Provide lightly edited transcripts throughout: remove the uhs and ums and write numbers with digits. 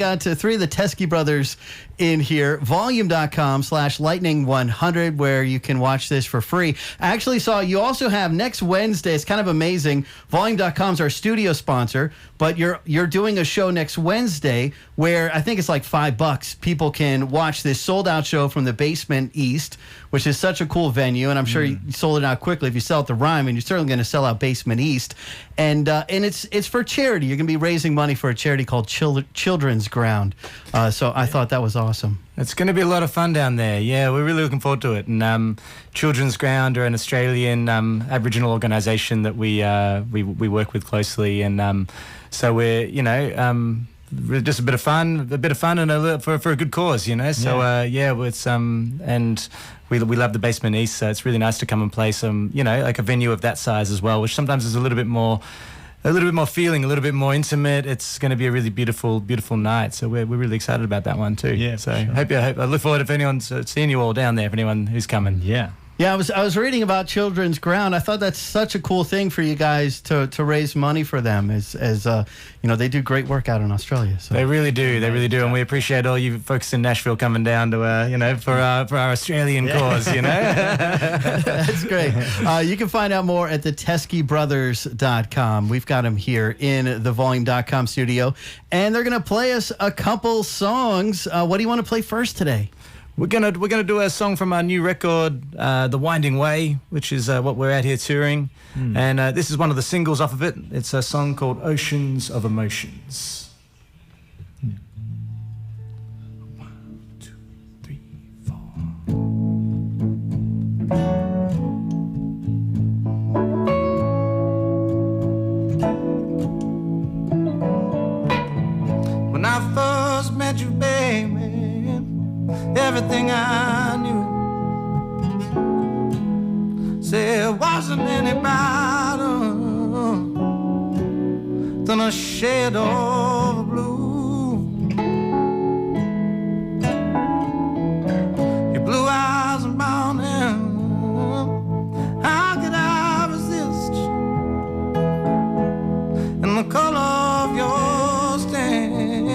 got three of the Teskey Brothers in here. Volume.com/lightning100, where you can watch this for free. I actually saw you also have next Wednesday. It's kind of amazing. Volume.com is our studio sponsor, but you're doing a show next Wednesday where I think it's like $5. People can watch this sold-out show from the Basement East, which is such a cool venue, and I'm sure you sold it out quickly. If you sell it the Rhyme, and you're certainly going to sell out Basement East, and it's for charity. You're going to be raising money for a charity called Children's Ground. So I thought that was awesome. It's going to be a lot of fun down there. Yeah, we're really looking forward to it. And Children's Ground are an Australian Aboriginal organisation that we work with closely, and so we're just a bit of fun and for a good cause, So it's and we love the Basement East, so it's really nice to come and play some, like a venue of that size as well, which sometimes is a little bit more feeling, a little bit more intimate. It's going to be a really beautiful, beautiful night. So we're really excited about that one too. Yeah. So sure. I look forward if anyone's seeing you all down there. If anyone who's coming. Yeah. Yeah, I was reading about Children's Ground. I thought that's such a cool thing for you guys to raise money for them. As they do great work out in Australia. So. They really do, and we appreciate all you folks in Nashville coming down to for our Australian cause. That's great. You can find out more at the TeskeyBrothers.com. We've got them here in the Volume.com studio, and they're going to play us a couple songs. What do you want to play first today? We're gonna do a song from our new record, The Winding Way, which is what we're out here touring, and this is one of the singles off of it. It's a song called Oceans of Emotions. 1, 2, 3, 4. When I first met you, baby, everything I knew said it wasn't any brighter than a shade of blue. Your blue eyes are mounting, how could I resist? And the color of your skin,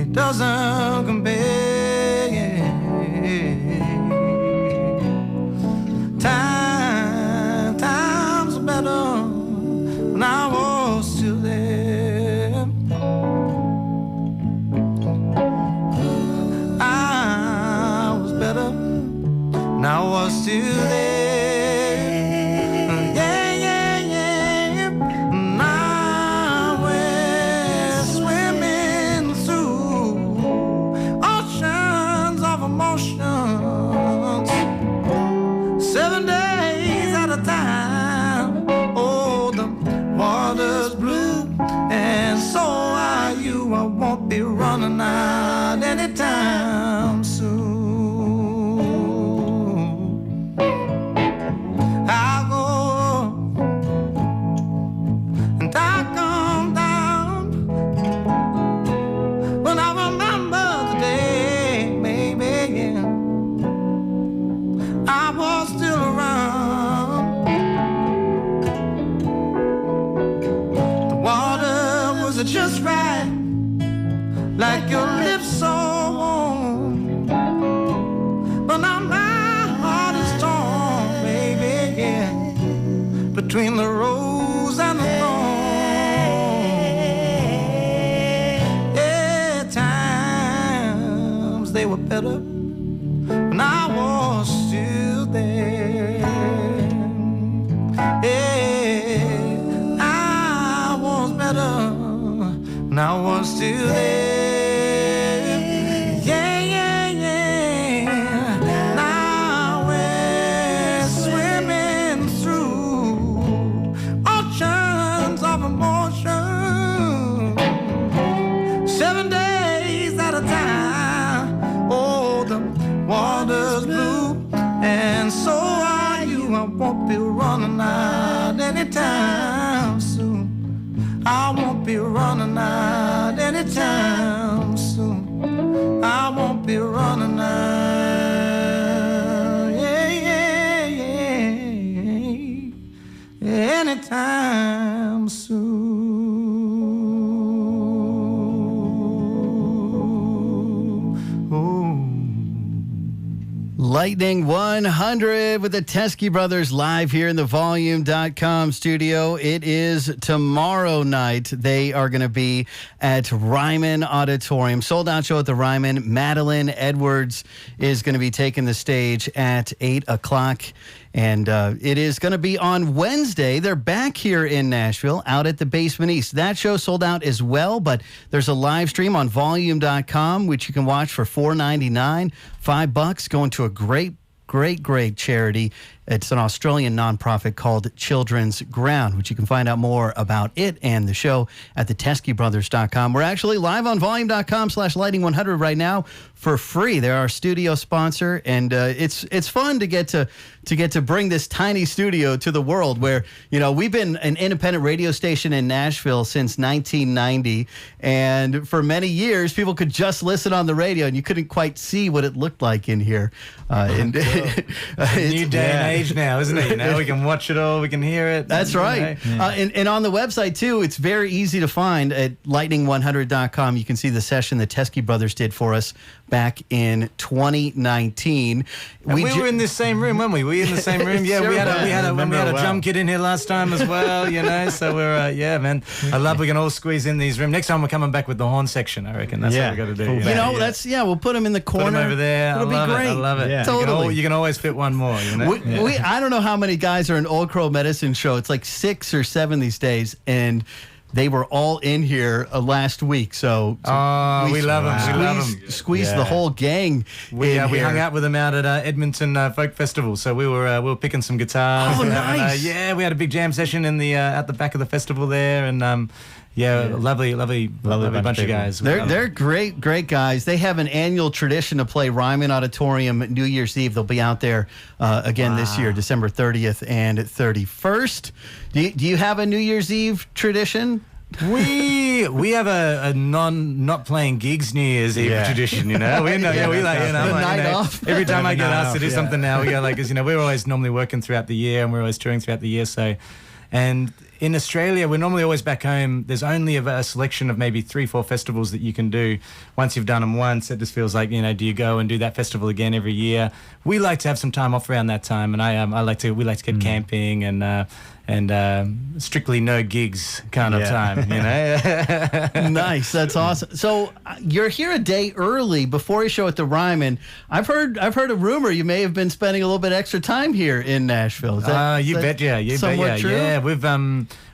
it doesn't compare. Times are better when I was still there. I was better when I was still there. Be running out anytime soon. I'll go and I'll come down when I remember the day, maybe I was still around. The water was just right, like your lips so warm, but now my heart is torn, baby, yeah, between the rose and the thorn. Yeah, times they were better when I was still there. Yeah, I was better when I was still there. Won't be running out anytime soon. I won't be running out anytime Lightning 100 with the Teskey Brothers live here in the Volume.com studio. It is tomorrow night. They are going to be at Ryman Auditorium. Sold out show at the Ryman. Madeline Edwards is going to be taking the stage at 8 o'clock. And it is going to be on Wednesday. They're back here in Nashville out at the Basement East. That show sold out as well, but there's a live stream on Volume.com, which you can watch for $4.99, $5, going to a great charity. It's an Australian nonprofit called Children's Ground, which you can find out more about it and the show at the TeskeyBrothers.com. We're actually live on Volume.com/Lighting100 right now for free. They're our studio sponsor, and it's fun to get to bring this tiny studio to the world. Where we've been an independent radio station in Nashville since 1990, and for many years people could just listen on the radio, and you couldn't quite see what it looked like in here. New day and age now, isn't it? We can watch it all, we can hear it. That's right. And on the website too, it's very easy to find at lightning100.com. You can see the session the Teskey Brothers did for us back in 2019. We were in this same room, weren't we? Were we in the same room? Yeah, Sure we had a drum kit in here last time as well, so we're man. I love we can all squeeze in these rooms. Next time we're coming back with the horn section, I reckon. That's what we got to do. Cool. We'll put them in the corner. Put them over there. It'll be great. I love it. Yeah. Totally. You can always fit one more, I don't know how many guys are in Old Crow Medicine Show. It's like 6 or 7 these days, and they were all in here last week. So we love them. Squeezed the whole gang. We hung out with them out at Edmonton Folk Festival. So we were picking some guitars. Oh, nice. We had a big jam session in the at the back of the festival there, and lovely bunch of guys. They're great guys. They have an annual tradition to play Ryman Auditorium New Year's Eve. They'll be out there again this year, December 30th and 31st. Do you have a New Year's Eve tradition? We have a not playing gigs New Year's Eve tradition, we like night off. Every time I get asked to do something now, we go because we're always normally working throughout the year, and we're always touring throughout the year. So, and in Australia, we're normally always back home. There's only a selection of maybe 3-4 festivals that you can do. Once you've done them once, it just feels like, do you go and do that festival again every year? We like to have some time off around that time, and we like to get camping and strictly no gigs kind of time, Nice, that's awesome. So you're here a day early before your show at the Ryman. I've heard a rumor you may have been spending a little bit extra time here in Nashville. You bet, true? Yeah,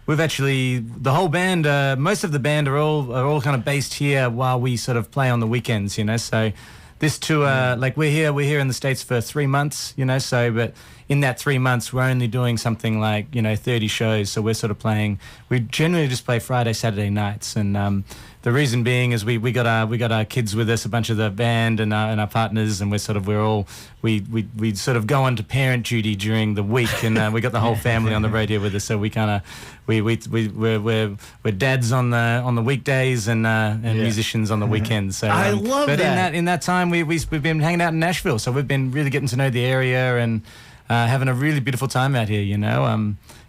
we've actually, the whole band, most of the band are all kind of based here while we sort of play on the weekends, so this tour, we're here in the States for 3 months, but in that 3 months, we're only doing something like, 30 shows. So we're sort of playing, we generally just play Friday, Saturday nights. And the reason being is we got our kids with us, a bunch of the band and our partners, and we sort of go on to parent duty during the week, and we got the whole family on the radio with us. So we kind of, we're dads on the weekdays and musicians on the weekends. So I love that. But in that time, we've been hanging out in Nashville. So we've been really getting to know the area and having a really beautiful time out here,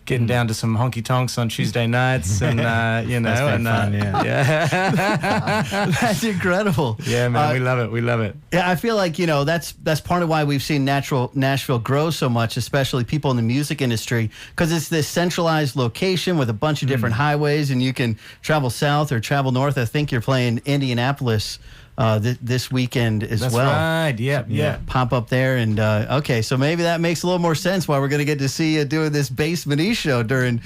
getting down to some honky tonks on Tuesday nights, and That's fun, That's incredible. Yeah, man, we love it. Yeah, I feel like that's part of why we've seen Nashville grow so much, especially people in the music industry, because it's this centralized location with a bunch of different highways, and you can travel south or travel north. I think you're playing Indianapolis this weekend as well. That's right. Yeah. Pop up there, and okay, so maybe that makes a little more sense why we're going to get to see you doing this Basement East show during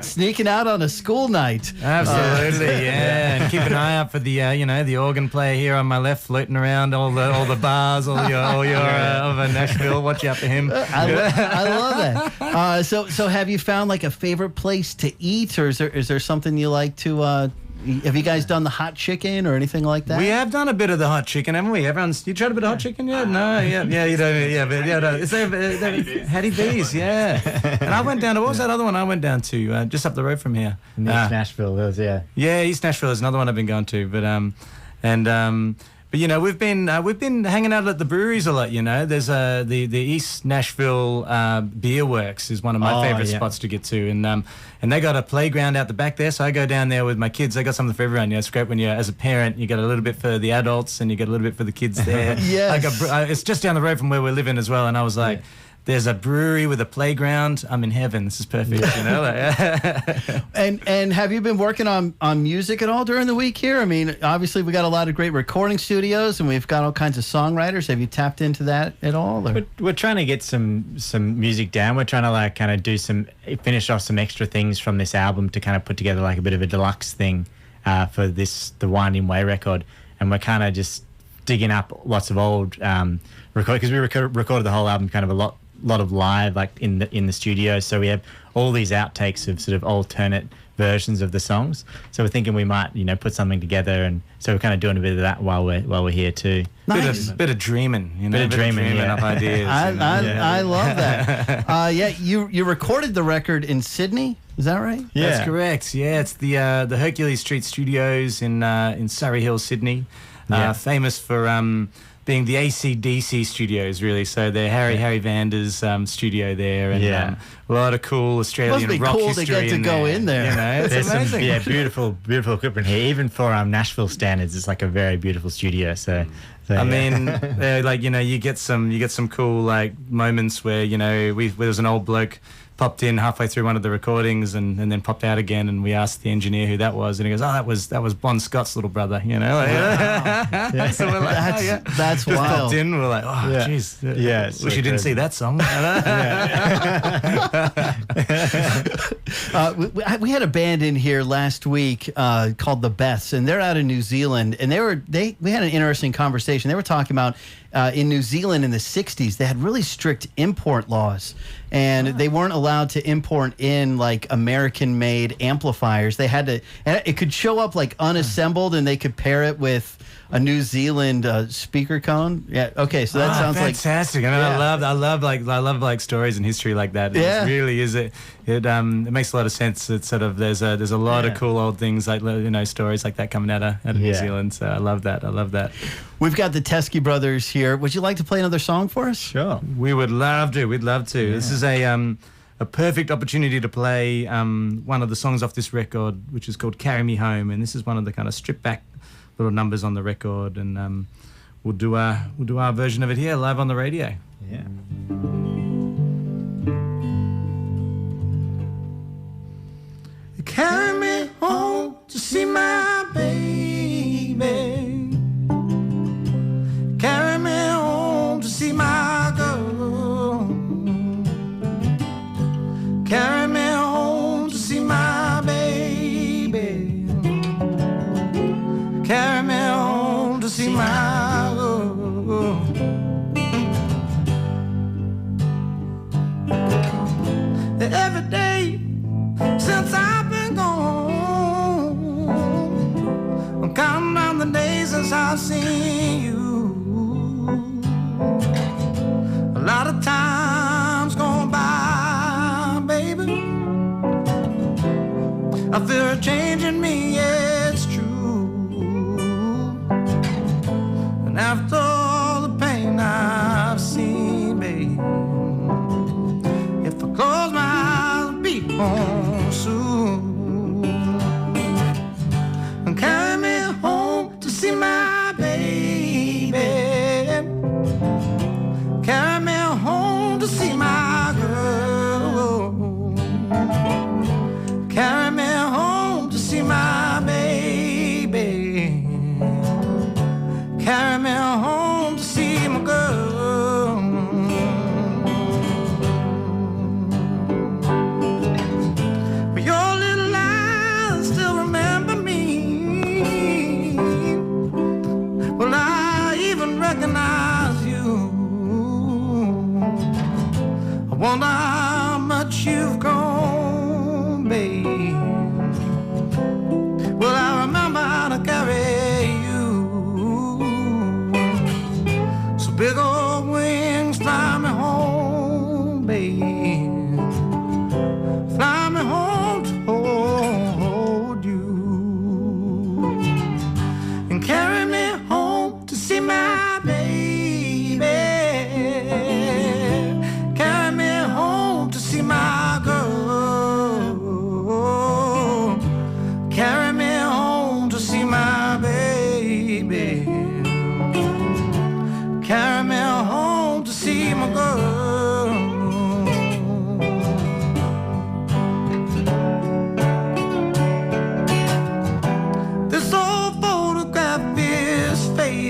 sneaking out on a school night. Absolutely, and keep an eye out for the the organ player here on my left, floating around all the bars, all your over Nashville. Watch out for him. I love that. So have you found like a favorite place to eat, or is there something you like to? Have you guys done the hot chicken or anything like that? We have done a bit of the hot chicken, haven't we? You tried a bit of hot chicken yet? No, you don't. No. It's Hattie B's, yeah. And I went down to, what was that other one I went down to? Just up the road from here. East Nashville, Yeah, East Nashville is another one I've been going to, but But we've been hanging out at the breweries a lot. There's the East Nashville Beer Works is one of my favorite spots to get to, and they got a playground out the back there. So I go down there with my kids. They got something for everyone. It's great when you, as a parent, you got a little bit for the adults and you get a little bit for the kids there. Yes. It's just down the road from where we're living as well, and I was like. Yeah. There's a brewery with a playground. I'm in heaven. This is perfect, And have you been working on music at all during the week here? I mean, obviously we got a lot of great recording studios, and we've got all kinds of songwriters. Have you tapped into that at all? Or? We're trying to get some music down. We're trying to kind of finish off some extra things from this album to kind of put together like a bit of a deluxe thing for the Winding Way record, and we're kind of just digging up lots of old record because we recorded the whole album kind of a lot of live like in the studio, so we have all these outtakes of sort of alternate versions of the songs. So we're thinking we might put something together, and so we're kind of doing a bit of that while we're here too. Nice. Bit of dreaming, bit of dreaming up ideas. I love that. You recorded the record in Sydney, is that right? Yeah, that's correct. Yeah, it's the Hercules Street Studios in Surrey Hills, Sydney. Famous for being the AC/DC studios, really. So they're Harry Vander's studio there, and a lot of cool Australian rock history. Must be cool to get to go in there. It's amazing. Some beautiful equipment here. Even for Nashville standards, it's like a very beautiful studio. So I mean, you get some cool like moments where there was an old bloke popped in halfway through one of the recordings and then popped out again, and we asked the engineer who that was, and he goes, that was Bon Scott's little brother, So we're like, that's just wild. Popped in, we're like, jeez, wish you didn't see that song. We had a band in here last week called the Beths, and they're out of New Zealand, and we had an interesting conversation. They were talking about in New Zealand in the 60s, they had really strict import laws, and they weren't allowed to import in like American-made amplifiers. They had to, and it could show up like unassembled, and they could pair it with a New Zealand speaker cone. Yeah. Okay. So that sounds fantastic. like fantastic. I love stories and history like that. It really is. It makes a lot of sense. It's sort of there's a lot of cool old things like stories like that coming out of New Zealand. So I love that. We've got the Teskey Brothers here. Would you like to play another song for us? Sure. We would love to. We'd love to. Yeah. This is a perfect opportunity to play one of the songs off this record, which is called "Carry Me Home," and this is one of the kind of stripped back little numbers on the record, and we'll do our version of it here live on the radio. Yeah. Carry me home to see my baby. Carry me home to see my girl. Carry me home to see my baby. Carry me home to see my girl. Every day since I've been gone, I'm counting down the days since I've seen you. A lot of time's gone by, baby. I feel a change in me, yeah, it's true. And after all the pain I've seen, babe, if I close my eyes, I'll be home soon. And carry me home to see my baby. Carry me home to see my girl. Carry me home to see my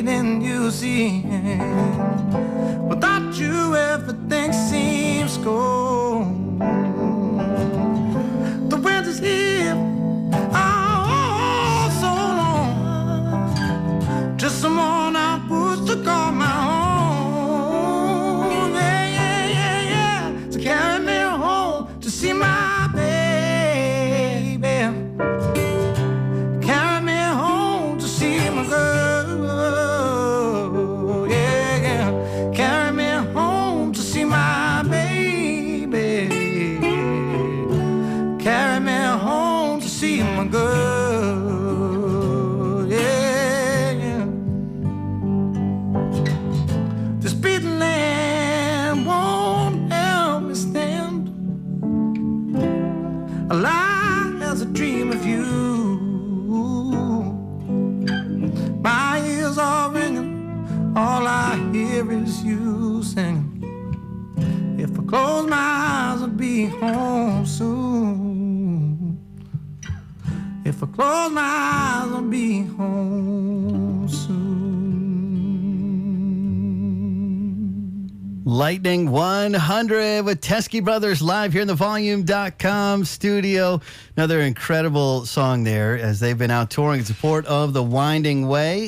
waiting, you see. Without you, everything seems cold. The winter's here, oh, so long. Just someone I push to call my own. Yeah, yeah, yeah, yeah. To carry me home to see my baby. Carry me home to see my girl. Yeah, yeah. Carry me home to see my baby. Carry me home to see my girl. Yeah, yeah. This beaten land won't help me stand alive as a dream of you. My ears are ringing, all I hear is you singing. If I close my eyes, I'll be home soon. If I close my eyes, I'll be home soon. Lightning 100 with Teskey Brothers live here in the Volume.com studio. Another incredible song there as they've been out touring in support of The Winding Way.